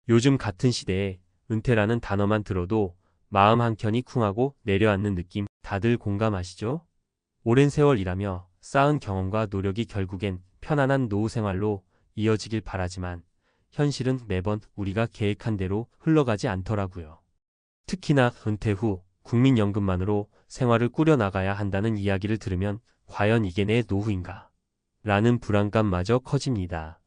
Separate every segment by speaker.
Speaker 1: 요즘 같은 시대에 은퇴라는 단어만 들어도 마음 한켠이 쿵하고 내려앉는 느낌 다들 공감하시죠? 오랜 세월 일하며 쌓은 경험과 노력이 결국엔 편안한 노후 생활로 이어지길 바라지만 현실은 매번 우리가 계획한 대로 흘러가지 않더라고요. 특히나 은퇴 후 국민연금만으로 생활을 꾸려나가야 한다는 이야기를 들으면 과연 이게 내 노후인가? 라는 불안감마저 커집니다.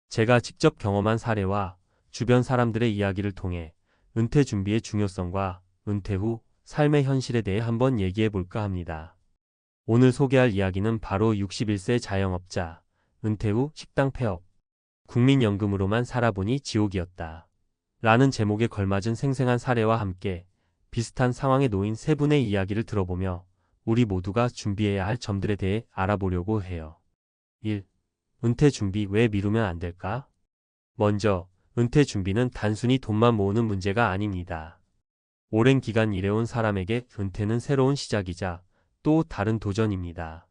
Speaker 1: 제가 직접 경험한 사례와 주변 사람들의 이야기를 통해 은퇴 준비의 중요성과 은퇴 후 삶의 현실에 대해 한번 얘기해 볼까 합니다. 오늘 소개할 이야기는 바로 61세 자영업자, 은퇴 후 식당 폐업, 국민연금으로만 살아보니 지옥이었다. 라는 제목에 걸맞은 생생한 사례와 함께 비슷한 상황에 놓인 세 분의 이야기를 들어보며 우리 모두가 준비해야 할 점들에 대해 알아보려고 해요. 1. 은퇴 준비 왜 미루면 안 될까? 먼저, 은퇴 준비는 단순히 돈만 모으는 문제가 아닙니다. 오랜 기간 일해온 사람에게 은퇴는 새로운 시작이자 또 다른 도전입니다.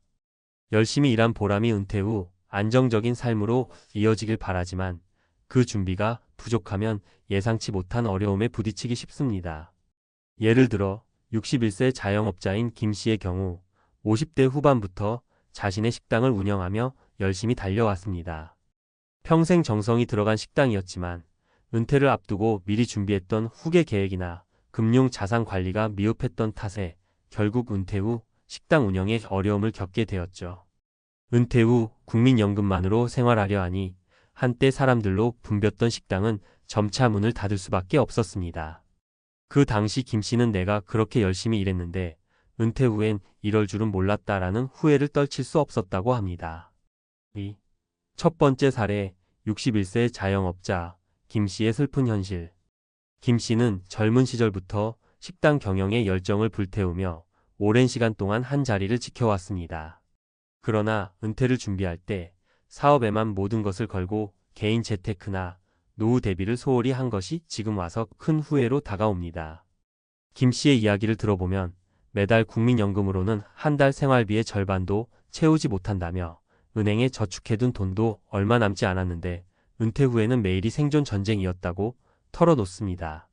Speaker 1: 열심히 일한 보람이 은퇴 후 안정적인 삶으로 이어지길 바라지만 그 준비가 부족하면 예상치 못한 어려움에 부딪히기 쉽습니다. 예를 들어 61세 자영업자인 김 씨의 경우 50대 후반부터 자신의 식당을 운영하며 열심히 달려왔습니다. 평생 정성이 들어간 식당이었지만 은퇴를 앞두고 미리 준비했던 후계 계획이나 금융 자산 관리가 미흡했던 탓에 결국 은퇴 후 식당 운영에 어려움을 겪게 되었죠. 은퇴 후 국민연금만으로 생활하려 하니 한때 사람들로 붐볐던 식당은 점차 문을 닫을 수밖에 없었습니다. 그 당시 김 씨는 내가 그렇게 열심히 일했는데 은퇴 후엔 이럴 줄은 몰랐다라는 후회를 떨칠 수 없었다고 합니다. 첫 번째 사례, 61세 자영업자 김 씨의 슬픈 현실. 김 씨는 젊은 시절부터 식당 경영에 열정을 불태우며 오랜 시간 동안 한 자리를 지켜왔습니다. 그러나 은퇴를 준비할 때 사업에만 모든 것을 걸고 개인 재테크나 노후 대비를 소홀히 한 것이 지금 와서 큰 후회로 다가옵니다. 김 씨의 이야기를 들어보면 매달 국민연금으로는 한 달 생활비의 절반도 채우지 못한다며 은행에 저축해둔 돈도 얼마 남지 않았는데 은퇴 후에는 매일이 생존 전쟁이었다고 털어놓습니다.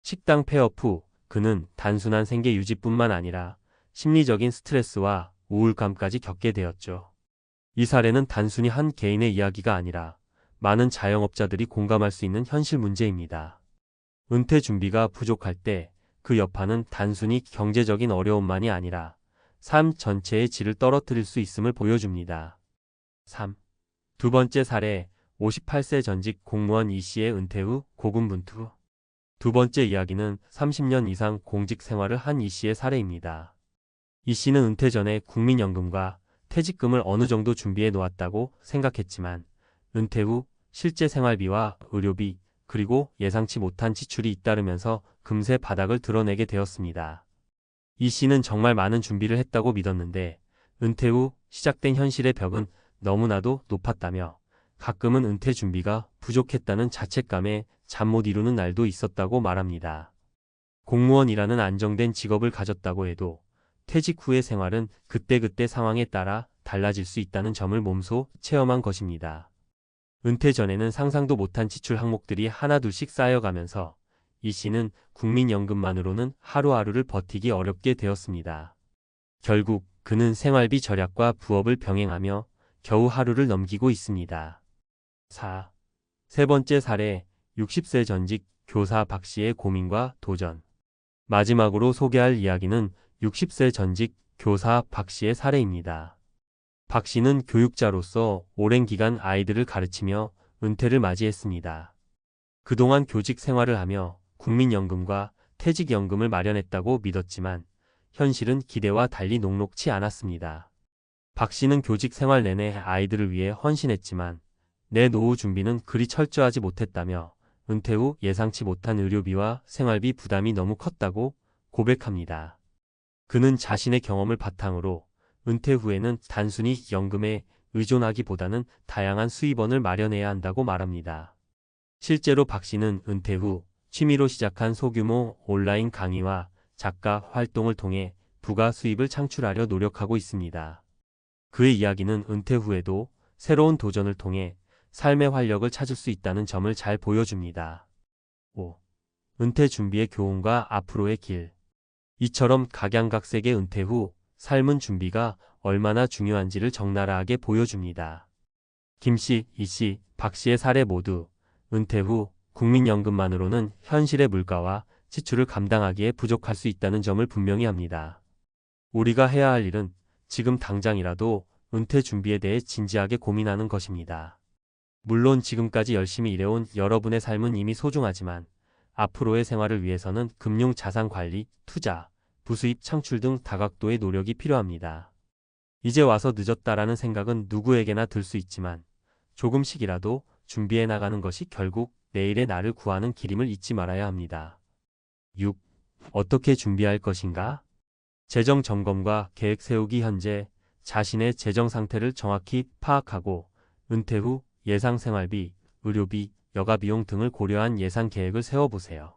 Speaker 1: 식당 폐업 후 그는 단순한 생계 유지뿐만 아니라 심리적인 스트레스와 우울감까지 겪게 되었죠. 이 사례는 단순히 한 개인의 이야기가 아니라 많은 자영업자들이 공감할 수 있는 현실 문제입니다. 은퇴 준비가 부족할 때 그 여파는 단순히 경제적인 어려움만이 아니라 삶 전체의 질을 떨어뜨릴 수 있음을 보여줍니다. 3. 두 번째 사례, 58세 전직 공무원 이 씨의 은퇴 후 고군분투. 두 번째 이야기는 30년 이상 공직 생활을 한 이 씨의 사례입니다. 이 씨는 은퇴 전에 국민연금과 퇴직금을 어느 정도 준비해 놓았다고 생각했지만 은퇴 후 실제 생활비와 의료비 그리고 예상치 못한 지출이 잇따르면서 금세 바닥을 드러내게 되었습니다. 이 씨는 정말 많은 준비를 했다고 믿었는데 은퇴 후 시작된 현실의 벽은 너무나도 높았다며 가끔은 은퇴 준비가 부족했다는 자책감에 잠 못 이루는 날도 있었다고 말합니다. 공무원이라는 안정된 직업을 가졌다고 해도 퇴직 후의 생활은 그때그때 상황에 따라 달라질 수 있다는 점을 몸소 체험한 것입니다. 은퇴 전에는 상상도 못한 지출 항목들이 하나둘씩 쌓여가면서 이 씨는 국민연금만으로는 하루하루를 버티기 어렵게 되었습니다. 결국 그는 생활비 절약과 부업을 병행하며 겨우 하루를 넘기고 있습니다. 4. 세 번째 사례, 60세 전직 교사 박 씨의 고민과 도전. 마지막으로 소개할 이야기는 60세 전직 교사 박 씨의 사례입니다. 박 씨는 교육자로서 오랜 기간 아이들을 가르치며 은퇴를 맞이했습니다. 그동안 교직 생활을 하며 국민연금과 퇴직연금을 마련했다고 믿었지만 현실은 기대와 달리 녹록치 않았습니다. 박 씨는 교직 생활 내내 아이들을 위해 헌신했지만 내 노후 준비는 그리 철저하지 못했다며 은퇴 후 예상치 못한 의료비와 생활비 부담이 너무 컸다고 고백합니다. 그는 자신의 경험을 바탕으로 은퇴 후에는 단순히 연금에 의존하기보다는 다양한 수입원을 마련해야 한다고 말합니다. 실제로 박 씨는 은퇴 후 취미로 시작한 소규모 온라인 강의와 작가 활동을 통해 부가 수입을 창출하려 노력하고 있습니다. 그의 이야기는 은퇴 후에도 새로운 도전을 통해 삶의 활력을 찾을 수 있다는 점을 잘 보여줍니다. 5. 은퇴 준비의 교훈과 앞으로의 길. 이처럼 각양각색의 은퇴 후 삶은 준비가 얼마나 중요한지를 적나라하게 보여줍니다. 김씨, 이씨, 박씨의 사례 모두 은퇴 후 국민연금만으로는 현실의 물가와 지출을 감당하기에 부족할 수 있다는 점을 분명히 합니다. 우리가 해야 할 일은 지금 당장이라도 은퇴 준비에 대해 진지하게 고민하는 것입니다. 물론 지금까지 열심히 일해온 여러분의 삶은 이미 소중하지만 앞으로의 생활을 위해서는 금융 자산 관리, 투자, 부수입 창출 등 다각도의 노력이 필요합니다. 이제 와서 늦었다라는 생각은 누구에게나 들 수 있지만 조금씩이라도 준비해 나가는 것이 결국 내일의 나를 구하는 길임을 잊지 말아야 합니다. 6. 어떻게 준비할 것인가? 재정 점검과 계획 세우기. 현재 자신의 재정 상태를 정확히 파악하고 은퇴 후 예상 생활비, 의료비, 여가비용 등을 고려한 예산 계획을 세워보세요.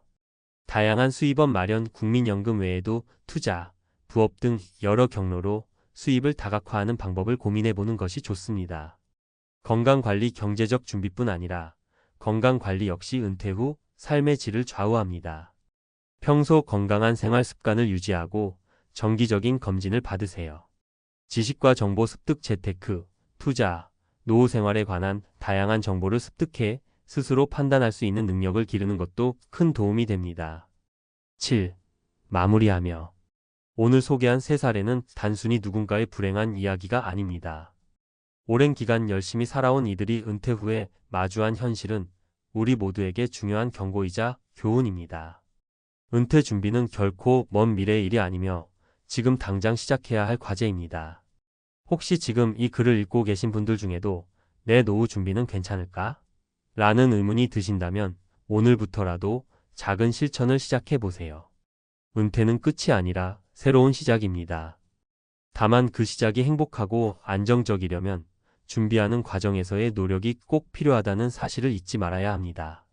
Speaker 1: 다양한 수입원 마련, 국민연금 외에도 투자, 부업 등 여러 경로로 수입을 다각화하는 방법을 고민해보는 것이 좋습니다. 건강관리, 경제적 준비뿐 아니라 건강관리 역시 은퇴 후 삶의 질을 좌우합니다. 평소 건강한 생활 습관을 유지하고 정기적인 검진을 받으세요. 지식과 정보 습득. 재테크, 투자, 노후 생활에 관한 다양한 정보를 습득해 스스로 판단할 수 있는 능력을 기르는 것도 큰 도움이 됩니다. 7. 마무리하며. 오늘 소개한 세 사례는 단순히 누군가의 불행한 이야기가 아닙니다. 오랜 기간 열심히 살아온 이들이 은퇴 후에 마주한 현실은 우리 모두에게 중요한 경고이자 교훈입니다. 은퇴 준비는 결코 먼 미래의 일이 아니며 지금 당장 시작해야 할 과제입니다. 혹시 지금 이 글을 읽고 계신 분들 중에도 내 노후 준비는 괜찮을까? 라는 의문이 드신다면 오늘부터라도 작은 실천을 시작해 보세요. 은퇴는 끝이 아니라 새로운 시작입니다. 다만 그 시작이 행복하고 안정적이려면 준비하는 과정에서의 노력이 꼭 필요하다는 사실을 잊지 말아야 합니다.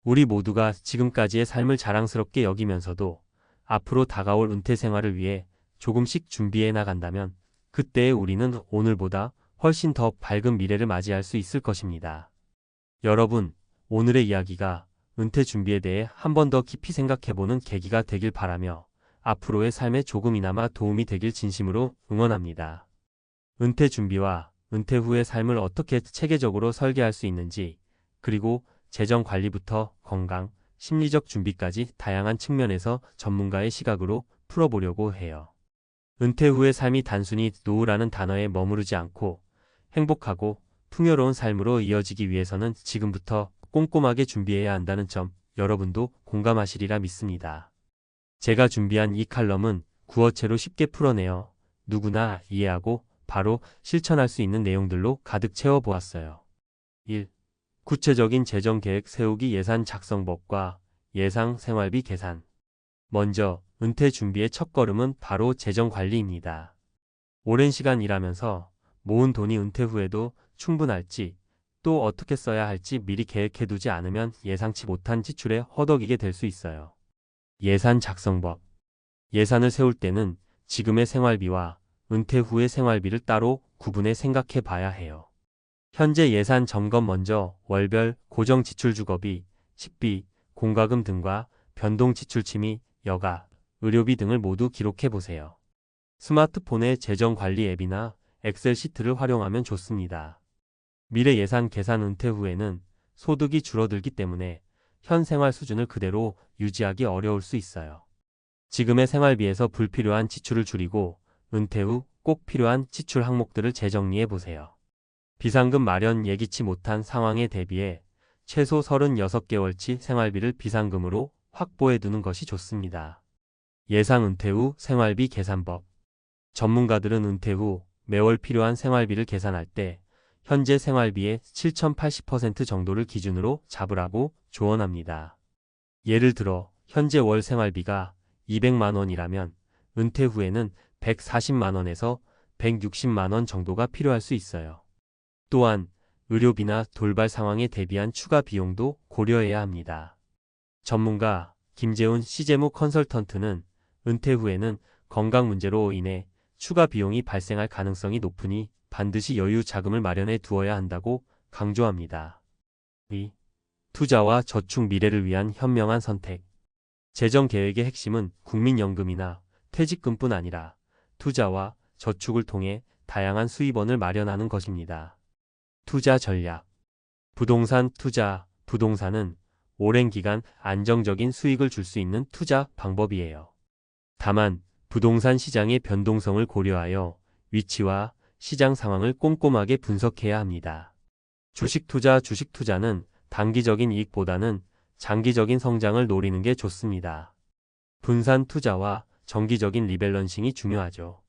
Speaker 1: 우리 모두가 지금까지의 삶을 자랑스럽게 여기면서도 앞으로 다가올 은퇴 생활을 위해 조금씩 준비해 나간다면 그때의 우리는 오늘보다 훨씬 더 밝은 미래를 맞이할 수 있을 것입니다. 여러분, 오늘의 이야기가 은퇴 준비에 대해 한 번 더 깊이 생각해보는 계기가 되길 바라며 앞으로의 삶에 조금이나마 도움이 되길 진심으로 응원합니다. 은퇴 준비와 은퇴 후의 삶을 어떻게 체계적으로 설계할 수 있는지, 그리고 재정 관리부터 건강, 심리적 준비까지 다양한 측면에서 전문가의 시각으로 풀어보려고 해요. 은퇴 후의 삶이 단순히 노후라는 단어에 머무르지 않고 행복하고 풍요로운 삶으로 이어지기 위해서는 지금부터 꼼꼼하게 준비해야 한다는 점 여러분도 공감하시리라 믿습니다. 제가 준비한 이 칼럼은 구어체로 쉽게 풀어내어 누구나 이해하고 바로 실천할 수 있는 내용들로 가득 채워보았어요. 1. 구체적인 재정 계획 세우기. 예산 작성법과 예상 생활비 계산. 먼저 은퇴 준비의 첫걸음은 바로 재정 관리입니다. 오랜 시간 일하면서 모은 돈이 은퇴 후에도 충분할지, 또 어떻게 써야 할지 미리 계획해두지 않으면 예상치 못한 지출에 허덕이게 될 수 있어요. 예산 작성법. 예산을 세울 때는 지금의 생활비와 은퇴 후의 생활비를 따로 구분해 생각해 봐야 해요. 현재 예산 점검. 먼저 월별 고정 지출, 주거비, 식비, 공과금 등과 변동 지출, 취미, 여가, 의료비 등을 모두 기록해 보세요. 스마트폰의 재정 관리 앱이나 엑셀 시트를 활용하면 좋습니다. 미래 예산 계산. 은퇴 후에는 소득이 줄어들기 때문에 현 생활 수준을 그대로 유지하기 어려울 수 있어요. 지금의 생활비에서 불필요한 지출을 줄이고 은퇴 후 꼭 필요한 지출 항목들을 재정리해 보세요. 비상금 마련. 예기치 못한 상황에 대비해 최소 36개월치 생활비를 비상금으로 확보해 두는 것이 좋습니다. 예상 은퇴 후 생활비 계산법. 전문가들은 은퇴 후 매월 필요한 생활비를 계산할 때 현재 생활비의 7,080% 정도를 기준으로 잡으라고 조언합니다. 예를 들어 현재 월 생활비가 200만 원이라면 은퇴 후에는 140만 원에서 160만 원 정도가 필요할 수 있어요. 또한 의료비나 돌발 상황에 대비한 추가 비용도 고려해야 합니다. 전문가 김재훈 시재무 컨설턴트는 은퇴 후에는 건강 문제로 인해 추가 비용이 발생할 가능성이 높으니 반드시 여유 자금을 마련해 두어야 한다고 강조합니다. 이 투자와 저축 미래를 위한 현명한 선택. 재정 계획의 핵심은 국민연금이나 퇴직금뿐 아니라 투자와 저축을 통해 다양한 수입원을 마련하는 것입니다. 투자 전략. 부동산 투자. 부동산은 오랜 기간 안정적인 수익을 줄 수 있는 투자 방법이에요. 다만 부동산 시장의 변동성을 고려하여 위치와 시장 상황을 꼼꼼하게 분석해야 합니다. 주식 투자. 주식 투자는 단기적인 이익보다는 장기적인 성장을 노리는 게 좋습니다. 분산 투자와 정기적인 리밸런싱이 중요하죠.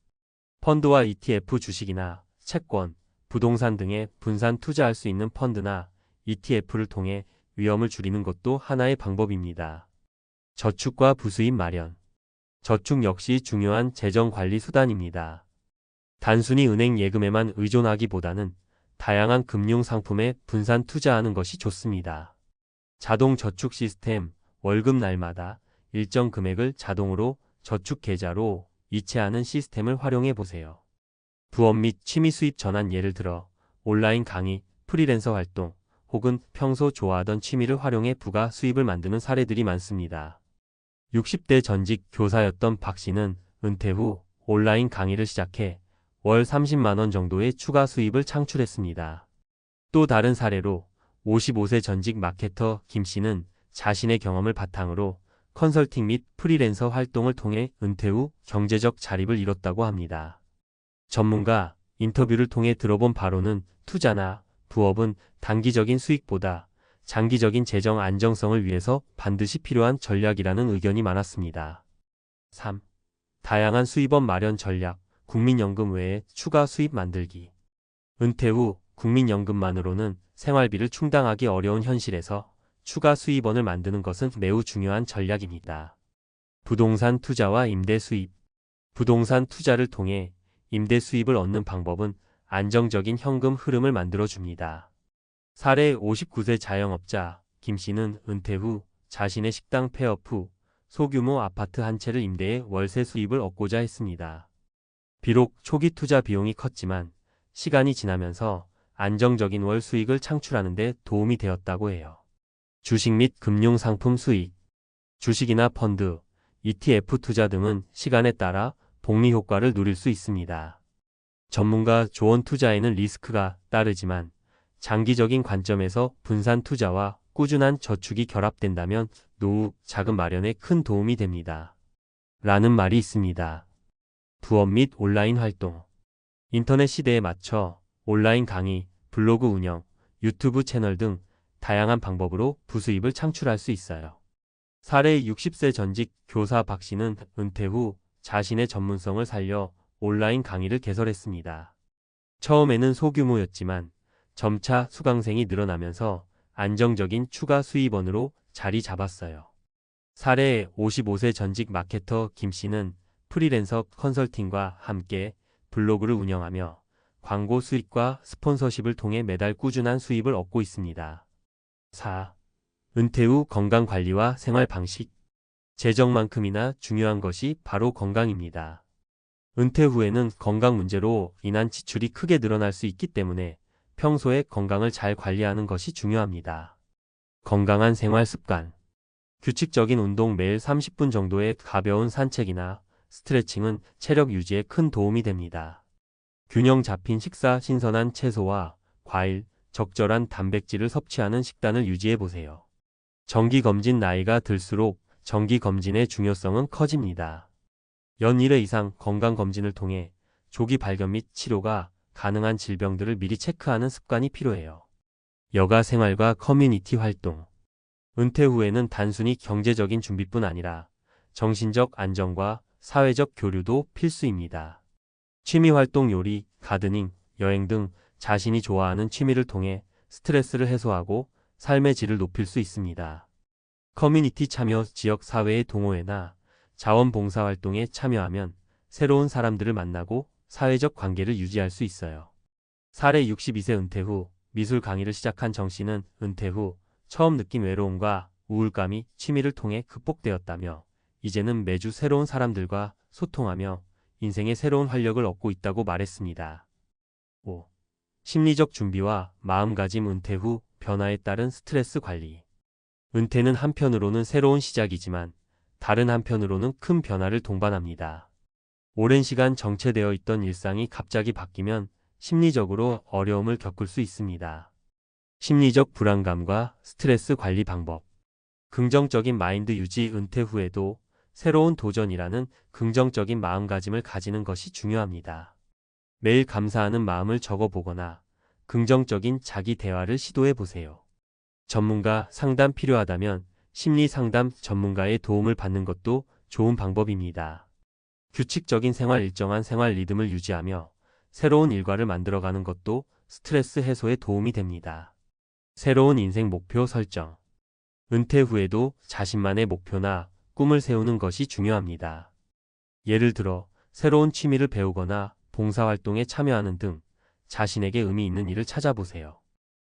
Speaker 1: 펀드와 ETF, 주식이나 채권, 부동산 등에 분산 투자할 수 있는 펀드나 ETF를 통해 위험을 줄이는 것도 하나의 방법입니다. 저축과 부수입 마련. 저축 역시 중요한 재정 관리 수단입니다. 단순히 은행 예금에만 의존하기보다는 다양한 금융 상품에 분산 투자하는 것이 좋습니다. 자동 저축 시스템, 월급 날마다 일정 금액을 자동으로 저축 계좌로 이체하는 시스템을 활용해 보세요. 부업 및 취미 수입 전환, 예를 들어 온라인 강의, 프리랜서 활동, 혹은 평소 좋아하던 취미를 활용해 부가 수입을 만드는 사례들이 많습니다. 60대 전직 교사였던 박 씨는 은퇴 후 온라인 강의를 시작해 월 30만 원 정도의 추가 수입을 창출했습니다. 또 다른 사례로 55세 전직 마케터 김 씨는 자신의 경험을 바탕으로 컨설팅 및 프리랜서 활동을 통해 은퇴 후 경제적 자립을 이뤘다고 합니다. 전문가 인터뷰를 통해 들어본 바로는 투자나 부업은 단기적인 수익보다 장기적인 재정 안정성을 위해서 반드시 필요한 전략이라는 의견이 많았습니다. 3. 다양한 수입원 마련 전략. 국민연금 외에 추가 수입 만들기. 은퇴 후 국민연금만으로는 생활비를 충당하기 어려운 현실에서 추가 수입원을 만드는 것은 매우 중요한 전략입니다. 부동산 투자와 임대 수입. 부동산 투자를 통해 임대 수입을 얻는 방법은 안정적인 현금 흐름을 만들어줍니다. 사례 59세 자영업자 김 씨는 은퇴 후 자신의 식당 폐업 후 소규모 아파트 한 채를 임대해 월세 수입을 얻고자 했습니다. 비록 초기 투자 비용이 컸지만 시간이 지나면서 안정적인 월 수익을 창출하는 데 도움이 되었다고 해요. 주식 및 금융상품 수익. 주식이나 펀드, ETF 투자 등은 시간에 따라 복리 효과를 누릴 수 있습니다. 전문가 조언, 투자에는 리스크가 따르지만 장기적인 관점에서 분산 투자와 꾸준한 저축이 결합된다면 노후 자금 마련에 큰 도움이 됩니다. 라는 말이 있습니다. 부업 및 온라인 활동. 인터넷 시대에 맞춰 온라인 강의, 블로그 운영, 유튜브 채널 등 다양한 방법으로 부수입을 창출할 수 있어요. 사례 60세 전직 교사 박 씨는 은퇴 후 자신의 전문성을 살려 온라인 강의를 개설했습니다. 처음에는 소규모였지만 점차 수강생이 늘어나면서 안정적인 추가 수입원으로 자리 잡았어요. 사례 55세 전직 마케터 김 씨는 프리랜서 컨설팅과 함께 블로그를 운영하며 광고 수익과 스폰서십을 통해 매달 꾸준한 수입을 얻고 있습니다. 4. 은퇴 후 건강관리와 생활방식. 재정만큼이나 중요한 것이 바로 건강입니다. 은퇴 후에는 건강 문제로 인한 지출이 크게 늘어날 수 있기 때문에 평소에 건강을 잘 관리하는 것이 중요합니다. 건강한 생활 습관. 규칙적인 운동, 매일 30분 정도의 가벼운 산책이나 스트레칭은 체력 유지에 큰 도움이 됩니다. 균형 잡힌 식사, 신선한 채소와 과일, 적절한 단백질을 섭취하는 식단을 유지해 보세요. 정기검진. 나이가 들수록 정기검진의 중요성은 커집니다. 연 1회 이상 건강검진을 통해 조기 발견 및 치료가 가능한 질병들을 미리 체크하는 습관이 필요해요. 여가 생활과 커뮤니티 활동. 은퇴 후에는 단순히 경제적인 준비뿐 아니라 정신적 안정과 사회적 교류도 필수입니다. 취미활동, 요리, 가드닝, 여행 등 자신이 좋아하는 취미를 통해 스트레스를 해소하고 삶의 질을 높일 수 있습니다. 커뮤니티 참여. 지역 사회의 동호회나 자원봉사활동에 참여하면 새로운 사람들을 만나고 사회적 관계를 유지할 수 있어요. 사례 62세 은퇴 후 미술 강의를 시작한 정 씨는 은퇴 후 처음 느낀 외로움과 우울감이 취미를 통해 극복되었다며 이제는 매주 새로운 사람들과 소통하며 인생의 새로운 활력을 얻고 있다고 말했습니다. 5. 심리적 준비와 마음가짐. 은퇴 후 변화에 따른 스트레스 관리. 은퇴는 한편으로는 새로운 시작이지만 다른 한편으로는 큰 변화를 동반합니다. 오랜 시간 정체되어 있던 일상이 갑자기 바뀌면 심리적으로 어려움을 겪을 수 있습니다. 심리적 불안감과 스트레스 관리 방법. 긍정적인 마인드 유지. 은퇴 후에도 새로운 도전이라는 긍정적인 마음가짐을 가지는 것이 중요합니다. 매일 감사하는 마음을 적어보거나 긍정적인 자기 대화를 시도해 보세요. 전문가 상담 필요하다면 심리 상담 전문가의 도움을 받는 것도 좋은 방법입니다. 규칙적인 생활. 일정한 생활 리듬을 유지하며 새로운 일과를 만들어가는 것도 스트레스 해소에 도움이 됩니다. 새로운 인생 목표 설정. 은퇴 후에도 자신만의 목표나 꿈을 세우는 것이 중요합니다. 예를 들어 새로운 취미를 배우거나 봉사활동에 참여하는 등 자신에게 의미 있는 일을 찾아보세요.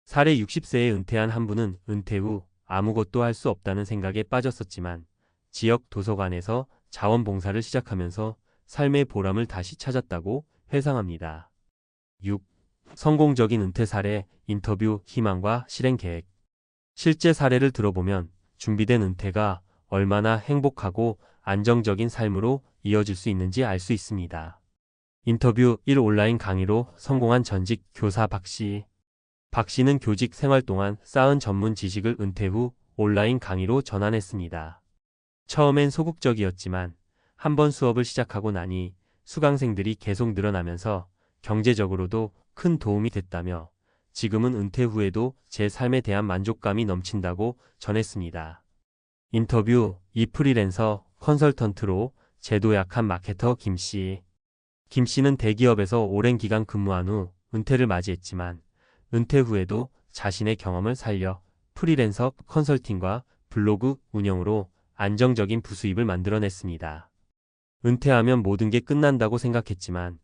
Speaker 1: 사례. 60세에 은퇴한 한 분은 은퇴 후 아무것도 할 수 없다는 생각에 빠졌었지만 지역 도서관에서 자원봉사를 시작하면서 삶의 보람을 다시 찾았다고 회상합니다. 6. 성공적인 은퇴 사례. 인터뷰. 희망과 실행 계획. 실제 사례를 들어보면 준비된 은퇴가 얼마나 행복하고 안정적인 삶으로 이어질 수 있는지 알 수 있습니다. 인터뷰. 1. 온라인 강의로 성공한 전직 교사 박씨. 박씨는 교직 생활 동안 쌓은 전문 지식을 은퇴 후 온라인 강의로 전환했습니다. 처음엔 소극적이었지만 한번 수업을 시작하고 나니 수강생들이 계속 늘어나면서 경제적으로도 큰 도움이 됐다며 지금은 은퇴 후에도 제 삶에 대한 만족감이 넘친다고 전했습니다. 인터뷰. 2. 프리랜서 컨설턴트로 제도 약한 마케터 김씨. 김씨는 대기업에서 오랜 기간 근무한 후 은퇴를 맞이했지만 은퇴 후에도 자신의 경험을 살려 프리랜서 컨설팅과 블로그 운영으로 안정적인 부수입을 만들어냈습니다. 은퇴하면 모든 게 끝난다고 생각했지만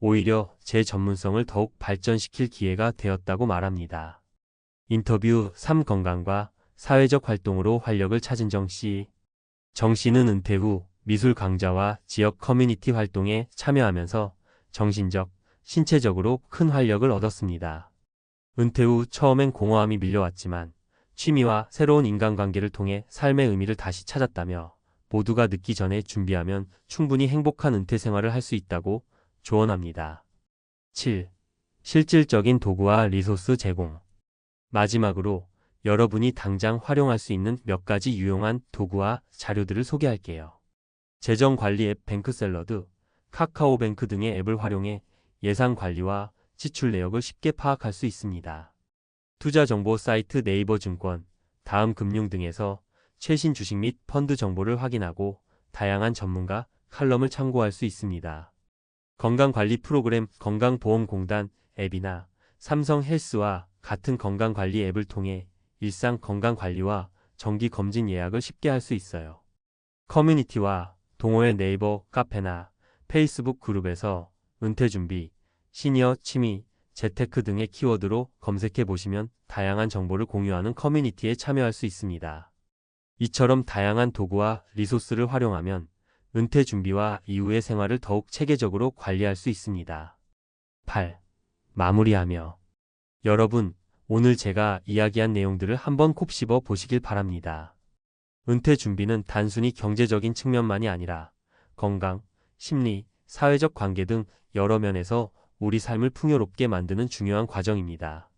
Speaker 1: 오히려 제 전문성을 더욱 발전시킬 기회가 되었다고 말합니다. 인터뷰. 3. 건강과 사회적 활동으로 활력을 찾은 정씨. 정씨는 은퇴 후 미술 강좌와 지역 커뮤니티 활동에 참여하면서 정신적, 신체적으로 큰 활력을 얻었습니다. 은퇴 후 처음엔 공허함이 밀려왔지만 취미와 새로운 인간관계를 통해 삶의 의미를 다시 찾았다며 모두가 늦기 전에 준비하면 충분히 행복한 은퇴 생활을 할 수 있다고 조언합니다. 7. 실질적인 도구와 리소스 제공. 마지막으로 여러분이 당장 활용할 수 있는 몇 가지 유용한 도구와 자료들을 소개할게요. 재정관리 앱 뱅크샐러드, 카카오뱅크 등의 앱을 활용해 예산 관리와 지출 내역을 쉽게 파악할 수 있습니다. 투자정보 사이트 네이버 증권, 다음금융 등에서 최신 주식 및 펀드 정보를 확인하고 다양한 전문가 칼럼을 참고할 수 있습니다. 건강관리 프로그램 건강보험공단 앱이나 삼성 헬스와 같은 건강관리 앱을 통해 일상 건강관리와 정기검진 예약을 쉽게 할 수 있어요. 커뮤니티와 동호회 네이버 카페나 페이스북 그룹에서 은퇴준비, 시니어 취미, 재테크 등의 키워드로 검색해 보시면 다양한 정보를 공유하는 커뮤니티에 참여할 수 있습니다. 이처럼 다양한 도구와 리소스를 활용하면 은퇴 준비와 이후의 생활을 더욱 체계적으로 관리할 수 있습니다. 8. 마무리하며. 여러분, 오늘 제가 이야기한 내용들을 한번 곱씹어 보시길 바랍니다. 은퇴 준비는 단순히 경제적인 측면만이 아니라 건강, 심리, 사회적 관계 등 여러 면에서 우리 삶을 풍요롭게 만드는 중요한 과정입니다.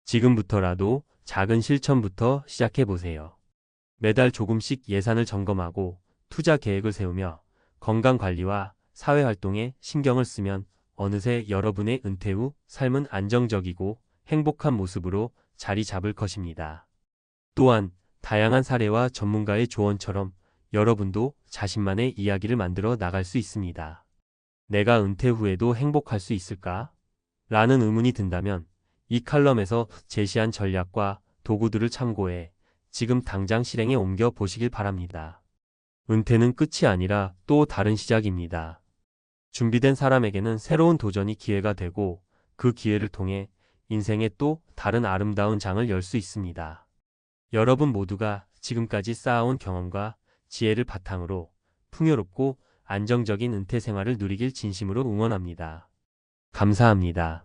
Speaker 1: 지금부터라도 작은 실천부터 시작해 보세요. 매달 조금씩 예산을 점검하고 투자 계획을 세우며 건강관리와 사회활동에 신경을 쓰면 어느새 여러분의 은퇴 후 삶은 안정적이고 행복한 모습으로 자리 잡을 것입니다. 또한 다양한 사례와 전문가의 조언처럼 여러분도 자신만의 이야기를 만들어 나갈 수 있습니다. 내가 은퇴 후에도 행복할 수 있을까? 라는 의문이 든다면 이 칼럼에서 제시한 전략과 도구들을 참고해 지금 당장 실행에 옮겨 보시길 바랍니다. 은퇴는 끝이 아니라 또 다른 시작입니다. 준비된 사람에게는 새로운 도전이 기회가 되고 그 기회를 통해 인생의 또 다른 아름다운 장을 열 수 있습니다. 여러분 모두가 지금까지 쌓아온 경험과 지혜를 바탕으로 풍요롭고 안정적인 은퇴 생활을 누리길 진심으로 응원합니다. 감사합니다.